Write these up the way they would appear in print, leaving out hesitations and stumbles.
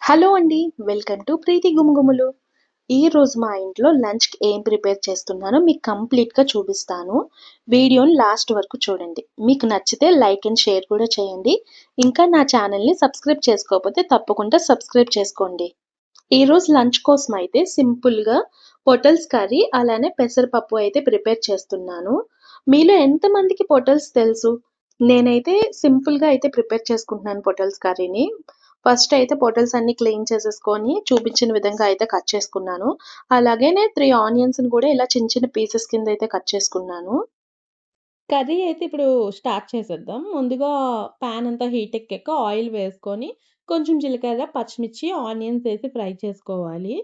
Hello అండి. Welcome to ప్రీతి గుమగుమలు. ఈరోజు మా ఇంట్లో లంచ్‌కి ఏం ప్రిపేర్ చేస్తున్నానో మీకు కంప్లీట్‌గా చూపిస్తాను. వీడియోని లాస్ట్ వరకు చూడండి. మీకు నచ్చితే లైక్ అండ్ షేర్ కూడా చేయండి. ఇంకా నా ఛానల్‌ని సబ్స్క్రైబ్ చేసుకోకపోతే తప్పకుండా సబ్స్క్రైబ్ చేసుకోండి. ఈరోజు లంచ్ కోసం అయితే సింపుల్‌గా పొటల్స్ కర్రీ అలానే పెసరపప్పు అయితే ప్రిపేర్ చేస్తున్నాను. మీలో ఎంతమందికి పొటల్స్ తెలుసు? నేనైతే సింపుల్‌గా అయితే ప్రిపేర్ చేసుకుంటున్నాను పొటల్స్ కర్రీని. ఫస్ట్ అయితే పొటల్స్ అన్నీ క్లీన్ చేసేసుకొని చూపించిన విధంగా అయితే కట్ చేసుకున్నాను. అలాగనే 3 ఆనియన్స్‌ని కూడా ఇలా చిన్న చిన్న పీసెస్ కింద అయితే కట్ చేసుకున్నాను. కర్రీ అయితే ఇప్పుడు స్టార్ట్ చేసేద్దాం. ముందుగా పాన్ అంతా హీట్ ఎక్కాక ఆయిల్ వేసుకొని, కొంచెం జీలకర్ర, పచ్చిమిర్చి, ఆనియన్స్ ఏసి ఫ్రై చేసుకోవాలి.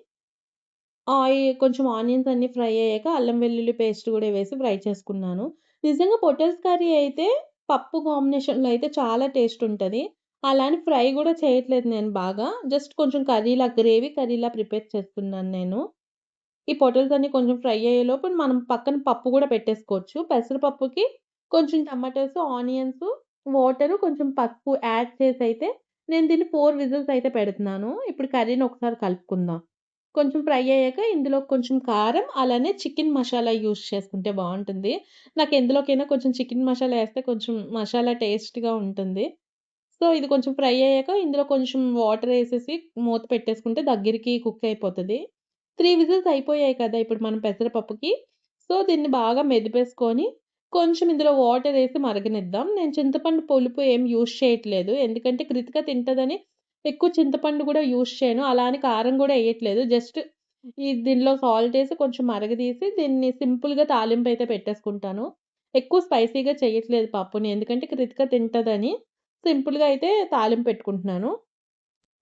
కొంచెం ఆనియన్స్ అన్నీ ఫ్రై అయ్యాక అల్లం వెల్లుల్లి పేస్ట్ గూడా వేసి ఫ్రై చేసుకున్నాను. నిజంగా పొటల్స్ కర్రీ అయితే పప్పు కాంబినేషన్‌లో అయితే చాలా టేస్ట్ ఉంటది. అలా అని ఫ్రై గూడా చేయట్లేదు నేను బాగా. జస్ట్ కొంచెం గ్రేవీ కర్రీలా ప్రిపేర్ చేస్తున్నాను నేను. ఈ పొటల్స్ అన్నీ కొంచెం ఫ్రై అయ్యేలోపు మనం పక్కన పప్పు గూడా పెట్టేసుకోవచ్చు. పెసరపప్పుకి కొంచెం టమాటోస్, ఆనియన్స్, వాటరు, కొంచెం పసుపు యాడ్ చేసైతే నేను దీన్ని 4 విజిల్స్ అయితే పెడుతున్నాను. ఇప్పుడు కర్రీని ఒకసారి కలుపుకుందాం. కొంచెం ఫ్రై అయ్యాక ఇందులో కొంచెం కారం, అలానే చికెన్ మసాలా యూజ్ చేసుకుంటే బావుంటుంది. నాకు ఎందులోకైనా కొంచెం చికెన్ మసాలా ఏస్తే కొంచెం మసాలా టేస్ట్‌గా ఉంటుంది. సో, ఇది కొంచెం ఫ్రై అయ్యాక ఇందులో కొంచెం వాటరేసేసి మూత పెట్టేసుకుంటే దగ్గరికి కుక్ అయిపోతది. 3 విజిల్స్ అయిపోయాయి కదా! ఇప్పుడు మనం పెసరపప్పుకి. సో, దీన్ని బాగా మెదిపేసుకొని, కొంచెం ఇందులో వాటరేసి మరగనిద్దాం. నేను చింతపండు పులుపు ఏం యూజ్ చేయట్లేదు. ఎందుకంటే కృతిక తింటదని ఎక్కువ చింతపండు గూడా యూజ్ చేయను. అలా అని కారం గూడా ఎయట్లేదు. జస్ట్ దీనిలో సాల్టేసి కొంచెం మరగదీసి దీన్ని సింపుల్‌గా తాలింపయితే పెట్టేసుకుంటాను. ఎక్కువ స్పైసీగా చేయట్లేదు పప్పుని. ఎందుకంటే కృతిక తింటదని సింపుల్‌గా అయితే తాలింపు పెట్టుకుంటున్నాను.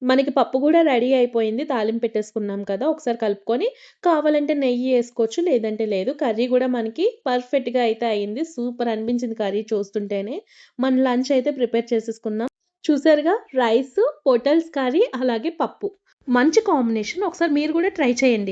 మనకి పప్పు గూడా రెడీ అయిపోయింది. తాలింపు పెట్టేసుకున్నాం కదా! ఒకసారి కలుపుకొని కావాలంటే నెయ్యి ఏసుకోవచ్చు. లేదంటే లేదు. కర్రీ గూడా మనకి పర్ఫెక్ట్‌గా అయితే అయింది. సూపర్ అనిపించింది కర్రీ చూస్తుంటేనే. మన లంచ్ అయితే ప్రిపేర్ చేసేసుకున్నాం. చూసారుగా రైసు, పొటల్స్ కర్రీ అలాగే పప్పు. మంచి కాంబినేషన్. ఒకసారి మీరు గూడా ట్రై చేయండి.